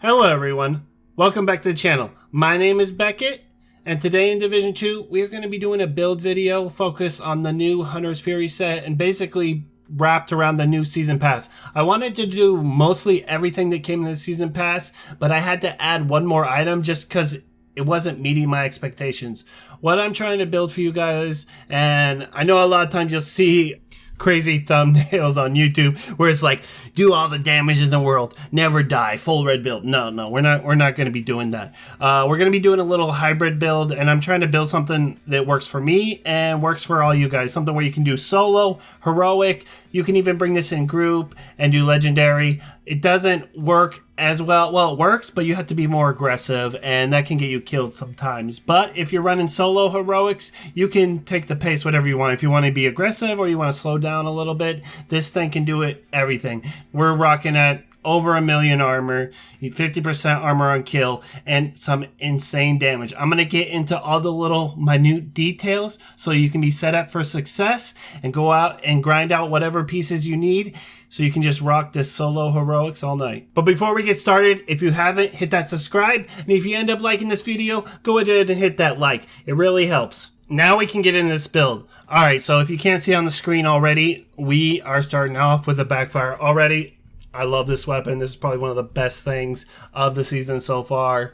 Hello everyone, welcome back to the channel. My name is Beckett, and today in Division 2 we are going to be doing a build video focused on the new Hunter's Fury set and basically wrapped around the new Season Pass. I wanted to do mostly everything that came in the Season Pass, but I had to add one more item just because it wasn't meeting my expectations. What I'm trying to build for you guys, and I know a lot of times you'll see crazy thumbnails on YouTube where it's like, do all the damage in the world, never die, full red build. No, we're not going to be doing that. We're going to be doing a little hybrid build, and I'm trying to build something that works for me and works for all you guys. Something where you can do solo, heroic, you can even bring this in group and do legendary. It doesn't work as well. Well, it works, but you have to be more aggressive, and that can get you killed sometimes. But if you're running solo heroics, you can take the pace whatever you want. If you want to be aggressive or you want to slow down a little bit, this thing can do it everything. We're rocking at over 1,000,000 armor, 50% armor on kill, and some insane damage. I'm going to get into all the little minute details so you can be set up for success and go out and grind out whatever pieces you need so you can just rock this solo heroics all night. But before we get started, if you haven't, hit that subscribe, and if you end up liking this video, go ahead and hit that like. It really helps. Now we can get into this build. Alright, so if you can't see on the screen already, we are starting off with a Backfire already. I love this weapon. This is probably one of the best things of the season so far.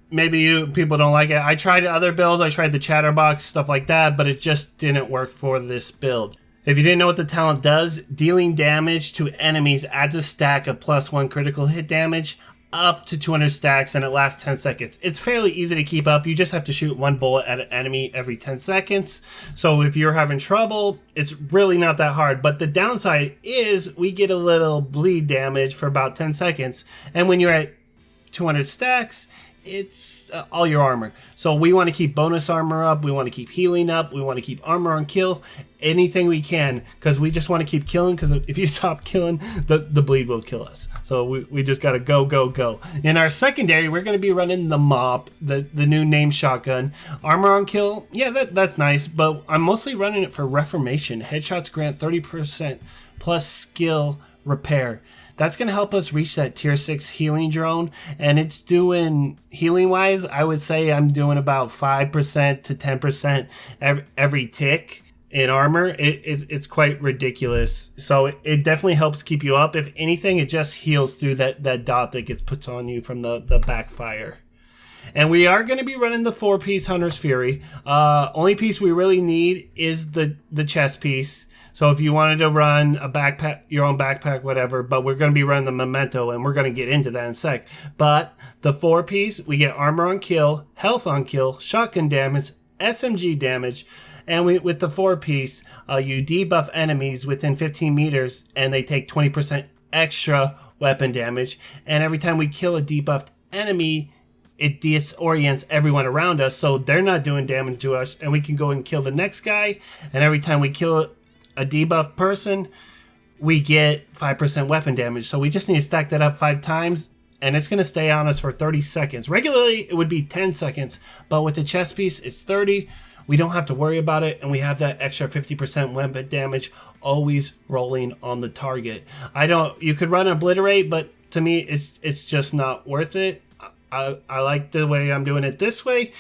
Maybe people don't like it. I tried other builds. I tried the Chatterbox, stuff like that, but it just didn't work for this build. If you didn't know what the talent does, dealing damage to enemies adds a stack of +1 critical hit damage up to 200 stacks, and it lasts 10 seconds. It's fairly easy to keep up. You just have to shoot one bullet at an enemy every 10 seconds. So if you're having trouble, it's really not that hard. But the downside is we get a little bleed damage for about 10 seconds. And when you're at 200 stacks, it's all your armor. So we want to keep bonus armor up, we want to keep healing up, we want to keep armor on kill, anything we can, because we just want to keep killing, because if you stop killing, the bleed will kill us. So we just gotta go. In our secondary, we're going to be running the Mop, the new name shotgun. Armor on kill, yeah, that's nice, but I'm mostly running it for Reformation. Headshots grant 30% plus skill repair. That's going to help us reach that tier 6 healing drone, and it's doing, healing wise, I would say I'm doing about 5% to 10% every tick in armor. It's quite ridiculous. So it definitely helps keep you up. If anything, it just heals through that dot that gets put on you from the Backfire. And we are going to be running the 4-piece Hunter's Fury. Only piece we really need is the chest piece. So if you wanted to run a backpack, your own backpack, whatever, but we're going to be running the Memento, and we're going to get into that in a sec. But the 4-piece, we get armor on kill, health on kill, shotgun damage, SMG damage, and with the 4-piece, you debuff enemies within 15 meters, and they take 20% extra weapon damage. And every time we kill a debuffed enemy, it disorients everyone around us, so they're not doing damage to us, and we can go and kill the next guy. And every time we kill a debuff person, we get 5% weapon damage. So we just need to stack that up 5 times, and it's going to stay on us for 30 seconds. Regularly, it would be 10 seconds, but with the chest piece, it's 30. We don't have to worry about it, and we have that extra 50% weapon damage always rolling on the target. You could run Obliterate, but to me, it's just not worth it. I like the way I'm doing it this way,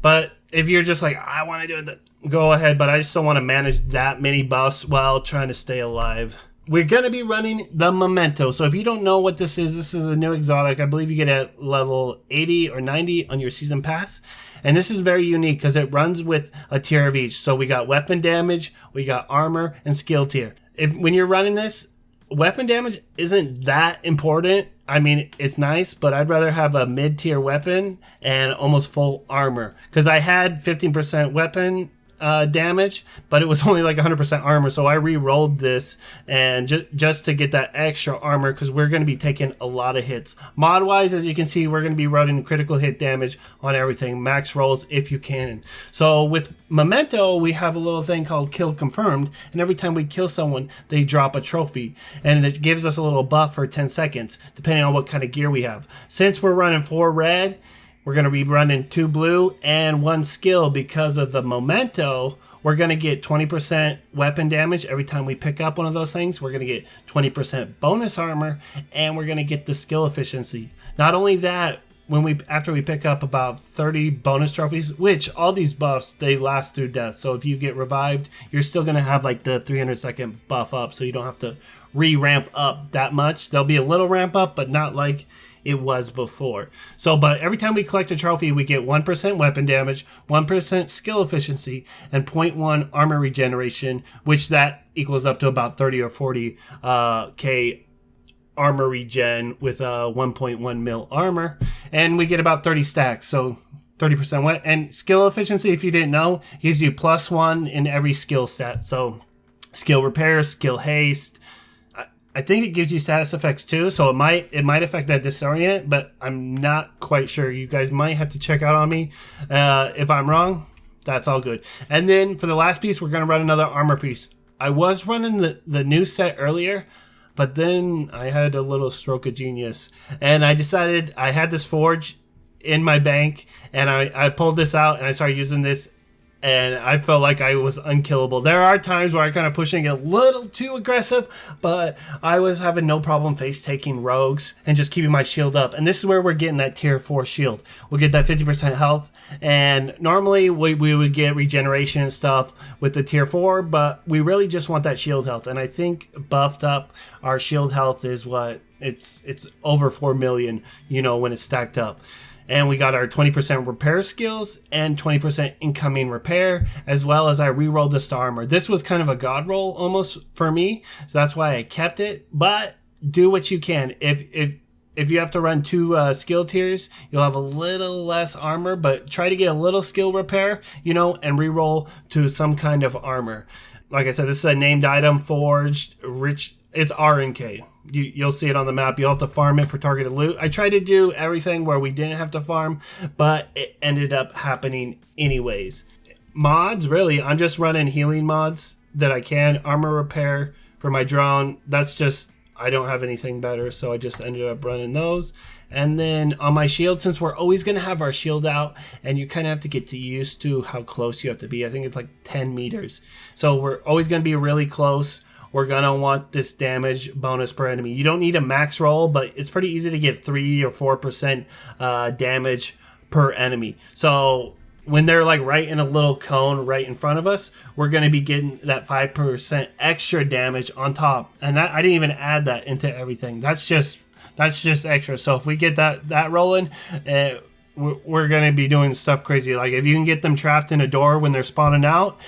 but if you're just like, I want to do it, go ahead, but I just don't want to manage that many buffs while trying to stay alive. We're going to be running the Memento. So if you don't know what this is a new exotic. I believe you get at level 80 or 90 on your season pass. And this is very unique because it runs with a tier of each. So we got weapon damage, we got armor, and skill tier. When you're running this, weapon damage isn't that important. I mean, it's nice, but I'd rather have a mid-tier weapon and almost full armor. Because I had 15% weapon damage, but it was only like 100% armor, so I re-rolled this and just to get that extra armor, because we're going to be taking a lot of hits. Mod wise, as you can see, we're going to be running critical hit damage on everything, max rolls if you can. So with Memento, we have a little thing called kill confirmed, and every time we kill someone, they drop a trophy, and it gives us a little buff for 10 seconds depending on what kind of gear we have. Since we're running 4 red, we're going to be running 2 blue and 1 skill. Because of the Memento, we're going to get 20% weapon damage every time we pick up one of those things. We're going to get 20% bonus armor, and we're going to get the skill efficiency. Not only that, after we pick up about 30 bonus trophies, which all these buffs, they last through death. So if you get revived, you're still going to have like the 300-second buff up, so you don't have to re-ramp up that much. There'll be a little ramp up, but not like it was before. So, but every time we collect a trophy, we get 1% weapon damage, 1% skill efficiency, and 0.1 armor regeneration, which that equals up to about 30 or 40 K armor regen with 1.1 mil armor, and we get about 30 stacks, so 30% wet. And skill efficiency, if you didn't know, gives you +1 in every skill stat. So skill repair, skill haste, I think it gives you status effects too, so it might affect that disorient, but I'm not quite sure. You guys might have to check out on me. If I'm wrong, that's all good. And then for the last piece, we're going to run another armor piece. I was running the new set earlier, but then I had a little stroke of genius, and I decided I had this forge in my bank, and I pulled this out and I started using this, and I felt like I was unkillable. There are times where I kind of pushing a little too aggressive, but I was having no problem face taking rogues and just keeping my shield up. And this is where we're getting that tier 4 shield. We'll get that 50% health, and normally we would get regeneration and stuff with the tier 4, but we really just want that shield health. And I think buffed up, our shield health is what, it's over 4 million, you know, when it's stacked up. And we got our 20% repair skills and 20% incoming repair, as well as I rerolled the star armor. This was kind of a god roll almost for me, so that's why I kept it. But do what you can. If you have to run 2 skill tiers, you'll have a little less armor, but try to get a little skill repair, you know, and reroll to some kind of armor. Like I said, this is a named item, forged, rich. It's RNK. You'll see it on the map. You'll have to farm it for targeted loot. I tried to do everything where we didn't have to farm, but it ended up happening anyways. Mods, really, I'm just running healing mods that I can. Armor repair for my drone. That's just, I don't have anything better, so I just ended up running those. And then on my shield, since we're always going to have our shield out, and you kind of have to get used to how close you have to be. I think it's like 10 meters. So we're always going to be really close. We're going to want this damage bonus per enemy. You don't need a max roll, but it's pretty easy to get 3 or 4% damage per enemy. So when they're like right in a little cone right in front of us, we're going to be getting that 5% extra damage on top. And that, I didn't even add that into everything. That's just extra. So if we get that rolling, we're going to be doing stuff crazy. Like if you can get them trapped in a door when they're spawning out,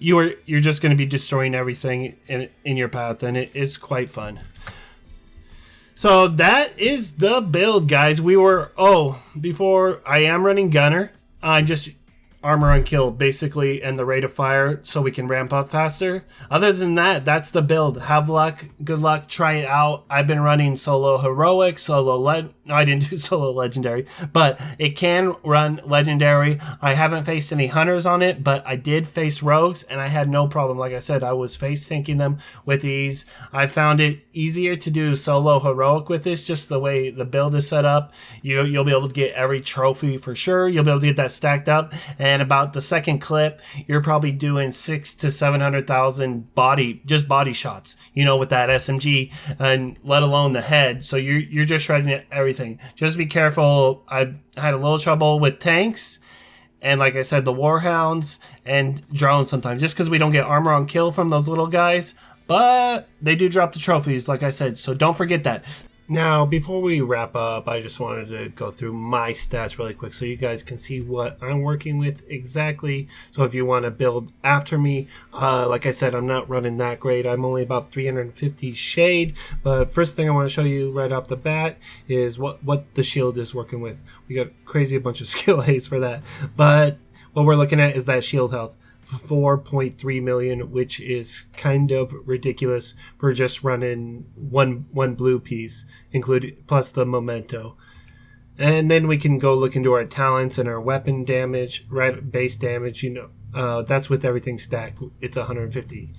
you're just going to be destroying everything in your path, and it's quite fun. So that is the build, guys. Before, I am running gunner. I'm just armor on kill, basically, and the rate of fire so we can ramp up faster. Other than that, that's the build. Have luck, good luck, try it out. I've been running solo heroic, I didn't do solo legendary, but it can run legendary. I haven't faced any hunters on it, but I did face rogues, and I had no problem. Like I said, I was face tanking them with ease. I found it easier to do solo heroic with this, just the way the build is set up. You'll be able to get every trophy for sure. You'll be able to get that stacked up, and about the second clip, you're probably doing 600,000 to 700,000 body shots, you know, with that SMG, and let alone the head. So you're just shredding everything. Just be careful. I've had a little trouble with tanks, and like I said, the warhounds and drones sometimes, just because we don't get armor on kill from those little guys, but they do drop the trophies, like I said, so don't forget that. Now, before we wrap up, I just wanted to go through my stats really quick so you guys can see what I'm working with exactly. So if you want to build after me, like I said, I'm not running that great. I'm only about 350 shade. But first thing I want to show you right off the bat is what the shield is working with. We got crazy a bunch of skill haste for that. But what we're looking at is that shield health. 4.3 million, which is kind of ridiculous for just running one blue piece, plus the Memento. And then we can go look into our talents and our weapon damage, right? Base damage, you know, that's with everything stacked. It's 150,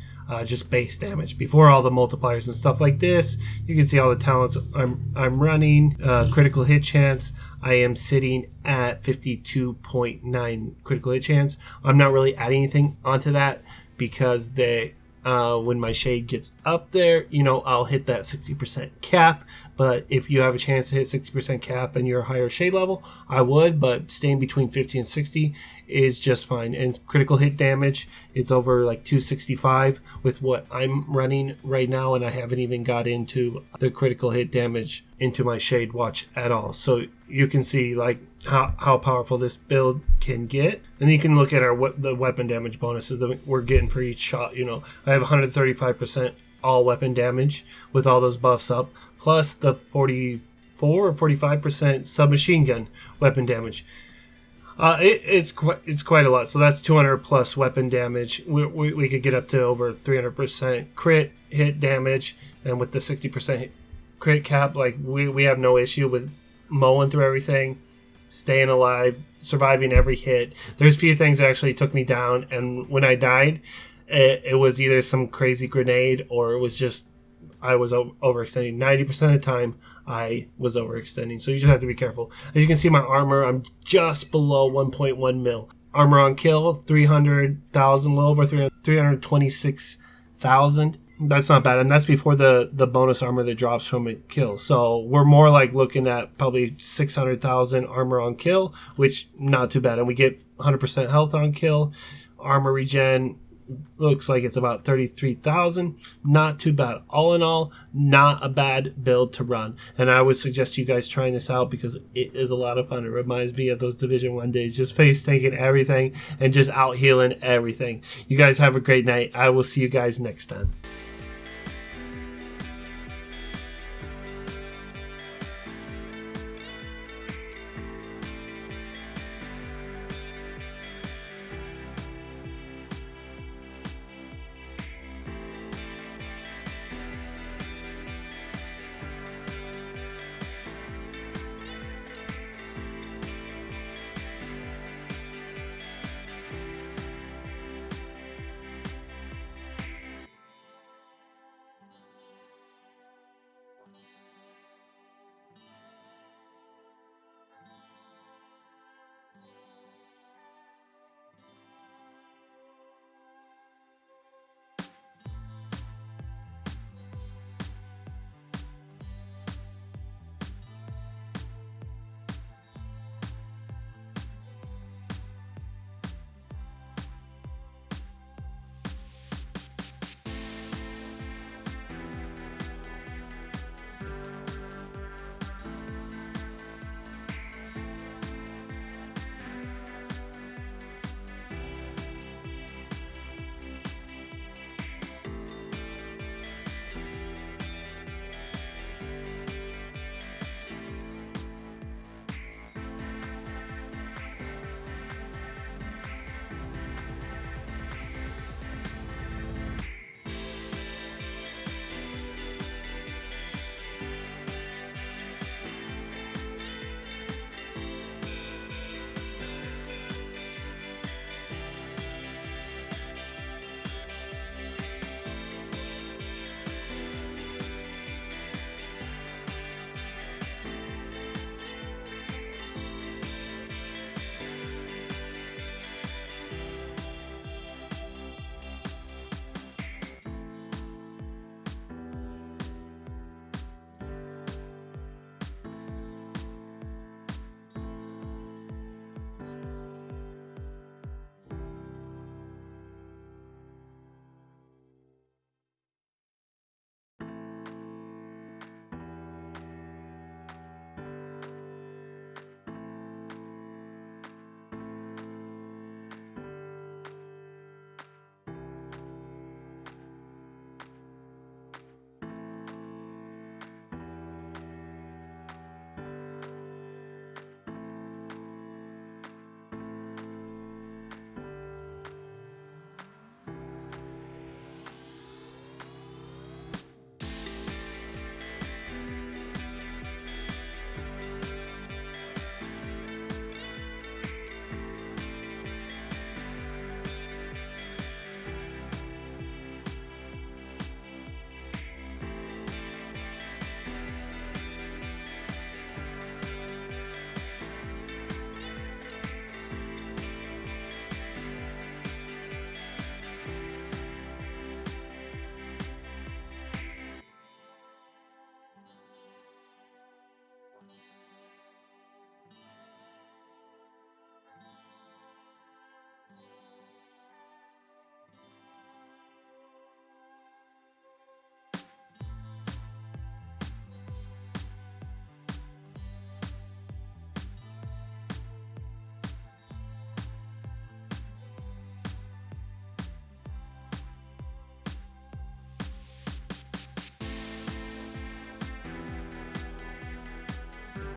just base damage before all the multipliers and stuff like this. You can see all the talents I'm running. Critical hit chance, I am sitting at 52.9 critical hit chance. I'm not really adding anything onto that because when my shade gets up there, you know, I'll hit that 60% cap. but if you have a chance to hit 60% cap and you're a higher shade level, I would, but staying between 50 and 60 is just fine. And critical hit damage is over like 265 with what I'm running right now, and I haven't even got into the critical hit damage into my shade watch at all. So you can see like how powerful this build can get, and you can look at the weapon damage bonuses that we're getting for each shot. You know, I have 135% all weapon damage with all those buffs up, plus the 44 or 45% submachine gun weapon damage. It's quite a lot. So that's 200 plus weapon damage. We could get up to over 300% crit hit damage, and with the 60% crit cap, like we have no issue with mowing through everything, staying alive, surviving every hit. There's a few things that actually took me down, and when I died, it was either some crazy grenade or it was just I was overextending. 90% of the time, I was overextending. So you just have to be careful. As you can see, my armor, I'm just below 1.1 mil. Armor on kill, 300,000, a little over 326,000. That's not bad, and that's before the bonus armor that drops from a kill. So we're more like looking at probably 600,000 armor on kill, which not too bad. And we get 100% health on kill. Armor regen looks like it's about 33,000. Not too bad. All in all, not a bad build to run. And I would suggest you guys trying this out because it is a lot of fun. It reminds me of those Division 1 days, just face tanking everything and just out healing everything. You guys have a great night. I will see you guys next time.